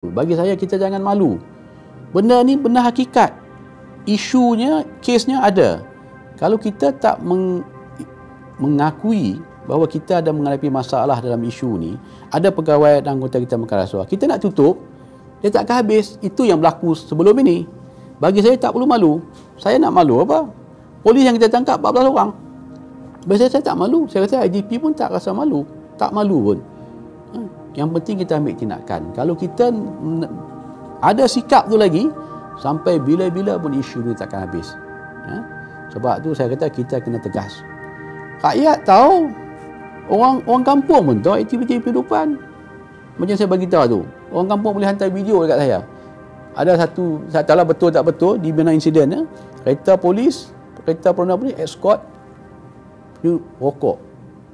Bagi saya kita jangan malu. Benda ni benda hakikat. Isunya, kesnya ada. Kalau kita tak mengakui bahawa kita ada menghadapi masalah dalam isu ni, ada pegawai dan anggota kita makan rasuah, kita nak tutup, dia tak akan habis. Itu yang berlaku sebelum ini. Bagi saya tak perlu malu. Saya nak malu apa? Polis yang kita tangkap 14 orang. Bagi saya tak malu. Saya rasa IGP pun tak rasa malu. Tak malu pun. Yang penting kita ambil tindakan. Kalau kita ada sikap tu lagi, sampai bila-bila pun isu ni takkan habis. Sebab tu saya kata kita kena tegas. Rakyat tahu, orang kampung pun tahu aktiviti kehidupan. Macam saya bagi tahu tu, orang kampung boleh hantar video dekat saya. Ada satu, saya tak tahu betul tak betul, di mana insiden, kereta polis, kereta perona polis, escort ni rokok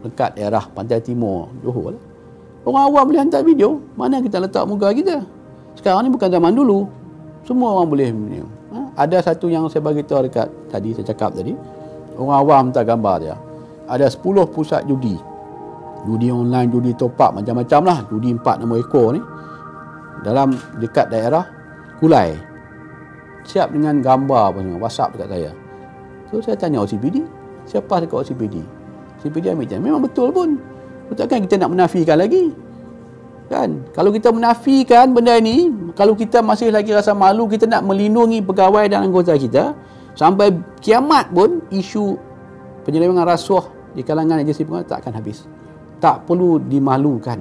dekat daerah Pantai Timur, Johor lah. Orang awam boleh hantar video, mana kita letak muka kita. Sekarang ni bukan zaman dulu, semua orang boleh. Ada satu yang saya bagi tahu dekat tadi, saya cakap tadi, orang awam hantar gambar dia. Ada 10 pusat judi. Judi online, judi top up, macam-macam lah. Judi 4 nombor ekor ni. Dalam dekat daerah Kulai. Siap dengan gambar pun, WhatsApp dekat saya. So saya tanya OCPD, siapa dekat OCPD? OCPD ambil je. Memang betul pun. Takkan kita nak menafikan lagi? Kan? Kalau kita menafikan benda ni, kalau kita masih lagi rasa malu, kita nak melindungi pegawai dan anggota kita, sampai kiamat pun isu penyelewengan rasuah di kalangan agensi pengawas tak akan habis. Tak perlu dimalukan.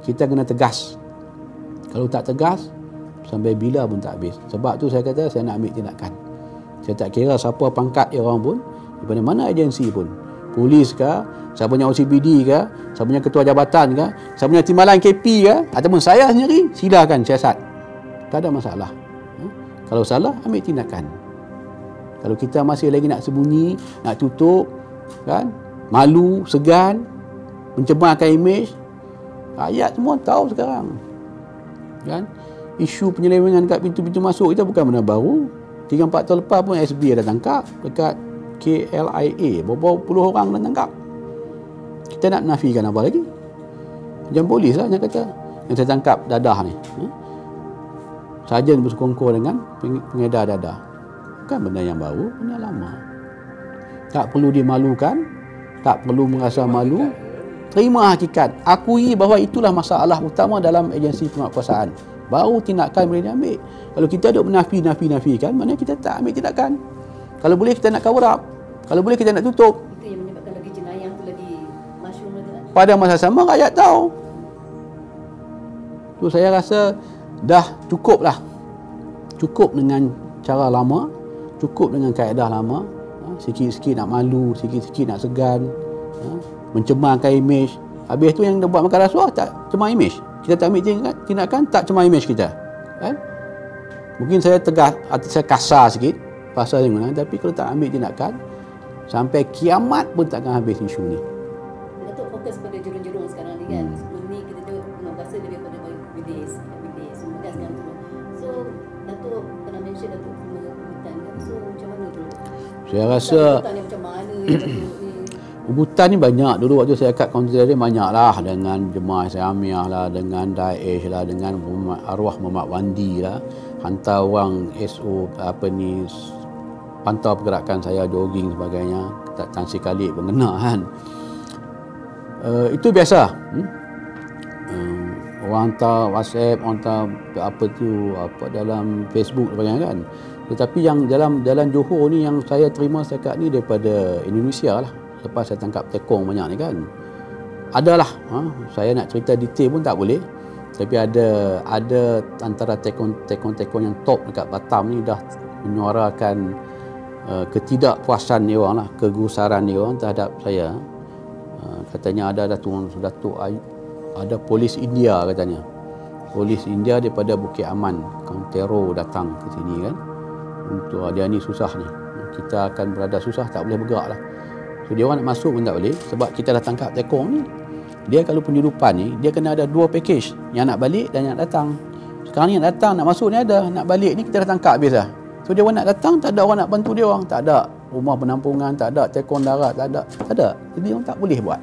Kita kena tegas. Kalau tak tegas, sampai bila pun tak habis. Sebab tu saya kata saya nak ambil tindakan. Saya tak kira siapa pangkat dia orang pun, daripada mana agensi pun. Polis ke, saya punya OCPD ke, saya punya ketua jabatan ke, saya punya timbalan KP ke, ataupun saya sendiri, silakan siasat. Tak ada masalah. Kalau salah, ambil tindakan. Kalau kita masih lagi nak sembunyi, nak tutup, kan, malu, segan, mencemarkan imej, rakyat semua tahu sekarang. Kan? Isu penyelewengan kat pintu-pintu masuk kita bukan benda baru. 3-4 tahun lepas pun SB ada tangkap dekat KLIA, berapa puluh orang dah tangkap. Kita nak nafikan apa lagi? Macam polis lah yang kata, yang saya tangkap dadah ni, sarjan bersekongkol dengan pengedar dadah. Bukan benda yang baru, benda lama. Tak perlu dimalukan, tak perlu merasa malu. Terima hakikat, akui bahawa itulah masalah utama dalam agensi penguatkuasaan. Baru tindakan boleh diambil. Kalau kita duk nafikan, mana kita tak ambil tindakan. Kalau boleh kita nak cover up, kalau boleh kita nak tutup. Itu yang menyebabkan lagi jenayah tu lagi masyhur lagi. Pada masa sama rakyat tahu. Tu saya rasa dah cukup lah. Cukup dengan cara lama, cukup dengan kaedah lama. Sikit-sikit nak malu, sikit-sikit nak segan, mencemarkan imej. Habis tu yang dia buat makan rasuah tak cemar imej. Kita tak ambil tindakan, tak cemar imej kita. Kan? Mungkin saya tegas atau saya kasar sikit pasal yang mana, tapi kalau tak ambil tindakan, sampai kiamat pun takkan habis isu ni. Datuk fokus pada jurung-jurung sekarang ni kan. Sebelum ni kita tu nak rasa lebih pada bilis, semua kan sekarang tu. So Datuk pernah mention Datuk hutan kan. So macam mana tu? Saya rasa hutan ni macam mana Datuk ni? Hutan ni banyak. Dulu waktu saya kat kaunter dia banyak lah, dengan Jemaah Islamiah lah, dengan Daesh lah, dengan arwah Muhammad Wandi lah, hantar orang SO apa ni, pantau pergerakan saya, jogging sebagainya. Tak sekali pun kena kan. Itu biasa. Orang hantar WhatsApp, orang hantar apa tu, apa dalam Facebook sebagainya kan. Tetapi yang dalam Johor ni yang saya terima setakat ni daripada Indonesia lah. Lepas saya tangkap tekong banyak ni kan. Adalah, saya nak cerita detail pun tak boleh. Tapi ada antara tekong-tekong yang top dekat Batam ni dah menyuarakan ketidakpuasan dia orang lah, kegusaran dia orang terhadap saya. Katanya ada Datuk ada polis India katanya. Polis India daripada Bukit Aman, Kampero datang ke sini kan. Untuk dia ni susah ni. Kita akan berada susah, tak boleh bergerak lah. So dia orang nak masuk pun tak boleh sebab kita dah tangkap tekong ni. Dia kalau penyeludupan ni, dia kena ada 2 package, yang nak balik dan yang nak datang. Sekarang ni yang datang, nak masuk ni ada, nak balik ni kita dah tangkap habis dah. So dia orang nak datang, tak ada orang nak bantu dia orang, tak ada rumah penampungan, tak ada tekong darat, tak ada. Jadi orang tak boleh buat.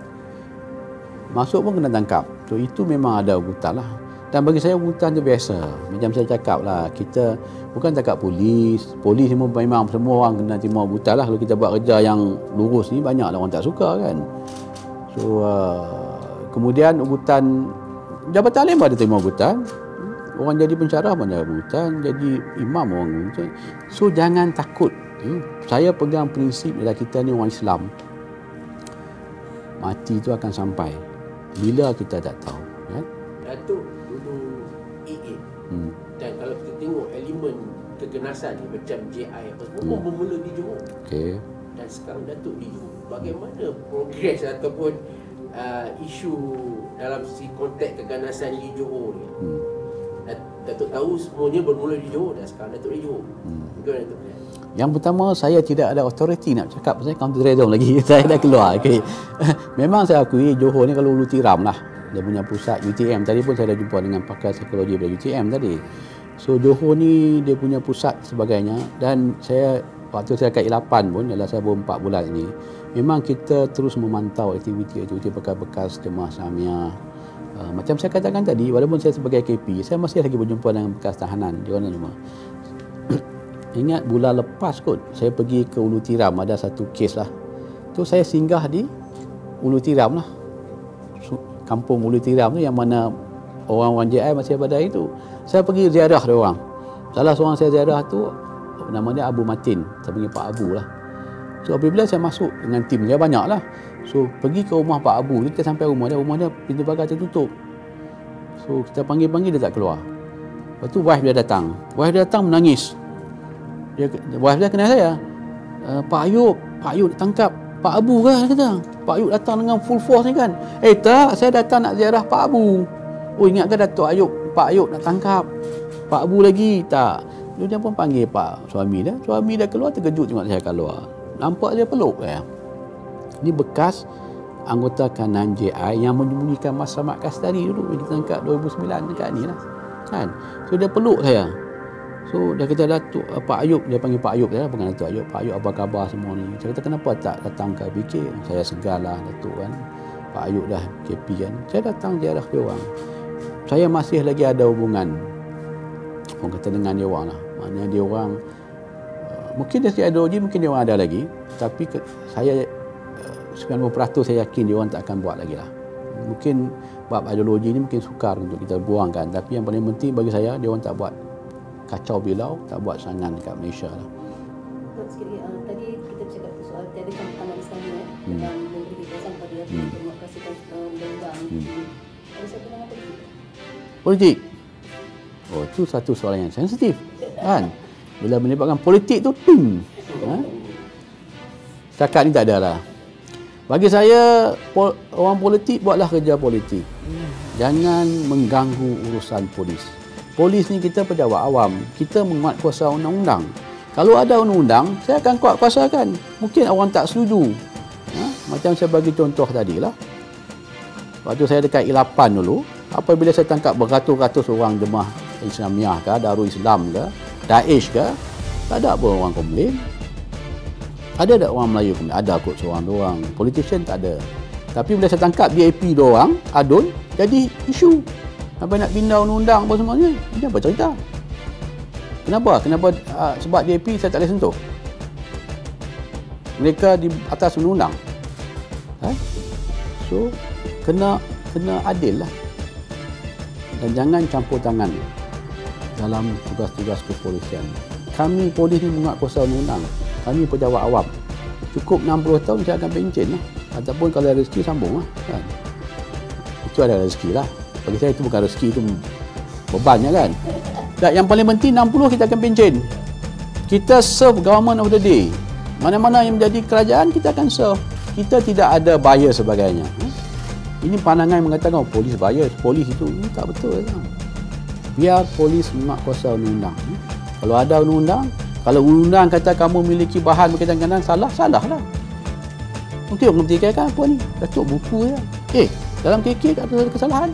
Masuk pun kena tangkap. So itu memang ada hutan lah. Dan bagi saya ugutan tu biasa. Macam saya cakap lah, kita bukan cakap polis ni memang semua orang kena terima ugutan lah. Kalau kita buat kerja yang lurus ni, banyak lah orang tak suka kan. So kemudian ugutan Jabatan Alim ada terima ugutan, orang jadi pensyarah pun ada ugutan, jadi imam orang ugutan. So jangan takut. Saya pegang prinsip adalah kita ni orang Islam, mati tu akan sampai bila kita tak tahu kan? Datuk dulu AA dan kalau kita tengok elemen keganasan ni macam JI apa semua bermula di Johor. Okey. Dan sekarang Datuk di Johor, bagaimana progres ataupun isu dalam si konteks keganasan di Johor ni? Datuk tahu semuanya bermula di Johor dan sekarang Datuk di Johor. Bagaimana Datuk? Yang pertama, saya tidak ada authority nak cakap pasal counter terrorism lagi. Saya dah keluar. Okay. Memang saya akui Johor ni kalau Ulu Tiram lah, dia punya pusat UTM. Tadi pun saya dah jumpa dengan pakar psikologi dari UTM tadi. So Johor ni dia punya pusat sebagainya. Dan saya waktu saya kat I8 pun, dalam saya 4 bulan ni, memang kita terus memantau aktiviti-aktiviti bekas-bekas jemaah Islamiyah. Macam saya katakan tadi, walaupun saya sebagai KP, saya masih lagi berjumpa dengan bekas tahanan di mana semua. Ingat bulan lepas kot, saya pergi ke Ulu Tiram, ada satu kes lah. Tu saya singgah di Ulu Tiram lah. Kampung Ulu Tiram tu yang mana orang-orang JI masih pada itu. Saya pergi ziarah dia orang. Salah seorang saya ziarah tu, nama dia Abu Matin. Saya panggil Pak Abu lah. So apabila saya masuk dengan tim dia, banyak lah. So pergi ke rumah Pak Abu tu, kita sampai rumah dia pintu pagar tertutup. So kita panggil-panggil dia tak keluar. Lepas tu wife dia datang. Wife dia datang menangis. Wife dia kenal saya. Pak Ayub nak tangkap Pak Abu kan, dia kata. Pak Ayub datang dengan full force ni kan. Tak, saya datang nak ziarah Pak Abu. Oh, ingat ke Datuk Ayub, Pak Ayub nak tangkap Pak Abu lagi? Tak. Dia pun panggil Pak suami dia. Suami dia keluar, terkejut tengok saya keluar. Nampak dia peluk saya. Ini bekas anggota kanan JI yang menyembunyikan masa Mat Kastari dulu, ditangkap 2009 dekat ni lah kan. So dia peluk saya. So dia kata, Datuk Pak Ayub, dia panggil Pak Ayub, dia bukan Datuk Ayub. Pak Ayub apa khabar semua ni. Saya kata, kenapa tak datang ke BK? Saya segar lah Datuk kan. Pak Ayub dah KP kan. Saya datang ziarah dia orang. Saya masih lagi ada hubungan, orang kata, dengan dia orang lah. Maknanya dia orang mungkin dia ada uji, mungkin dia orang ada lagi. Tapi saya 90% saya yakin dia orang tak akan buat lagi lah. Mungkin bab ideologi ni mungkin sukar untuk kita buangkan. Tapi yang paling penting bagi saya, dia orang tak buat kacau bilau, tak buat serangan dekat Malaysia lah. Sekali, tadi kita bercakap soal tiada campuran Islam dan memberi kebebasan pada demokrasi undang-undang. Ada satu dengan politik. Oh, itu satu soalan yang sensitif kan. Bila melibatkan politik tu, setakat ni tak ada lah. Bagi saya, orang politik buatlah kerja politik. Jangan mengganggu urusan polis. Polis ni kita pejabat awam. Kita menguat kuasa undang-undang. Kalau ada undang-undang, saya akan kuat kuasakan. Mungkin orang tak setuju. Macam saya bagi contoh tadi lah. Waktu saya dekat I8 dulu, apabila saya tangkap beratus-ratus orang jemaah Islamiyah ke, Darul Islam ke, Daesh ke, tak ada pun orang komplain. Ada tak orang Melayu komplain? Ada kot seorang-dua orang. Politician tak ada. Tapi bila saya tangkap DAP dua orang, adun, jadi isu. Sampai nak pindah undang-undang apa semuanya. Ini apa cerita? Kenapa? Sebab DAP saya tak boleh sentuh. Mereka di atas undang-undang. So, kena adil lah. Dan jangan campur tangan dalam tugas-tugas kepolisian. Kami polis ni menguat kuasa undang-undang. Kami pejabat awam. Cukup 60 tahun saya akan pencen lah. Ataupun kalau ada rezeki sambung lah. Kan? Itu ada rezeki lah. Bagi saya itu bukan rezeki, itu bebannya kan. Dan yang paling penting 60 kita akan pencen. Kita serve government of the day. Mana-mana yang menjadi kerajaan kita akan serve. Kita tidak ada bias sebagainya. Ini pandangan yang mengatakan polis bias, polis itu. Ini tak betul kan? Biar polis menguat kuasa undang-undang. Kalau ada undang-undang, kalau undang-undang kata kamu memiliki bahan berkaitan dengan salah lah. Mungkin orang mengerti kan apa ni? Datuk buku je. Dalam KK tak ada kesalahan.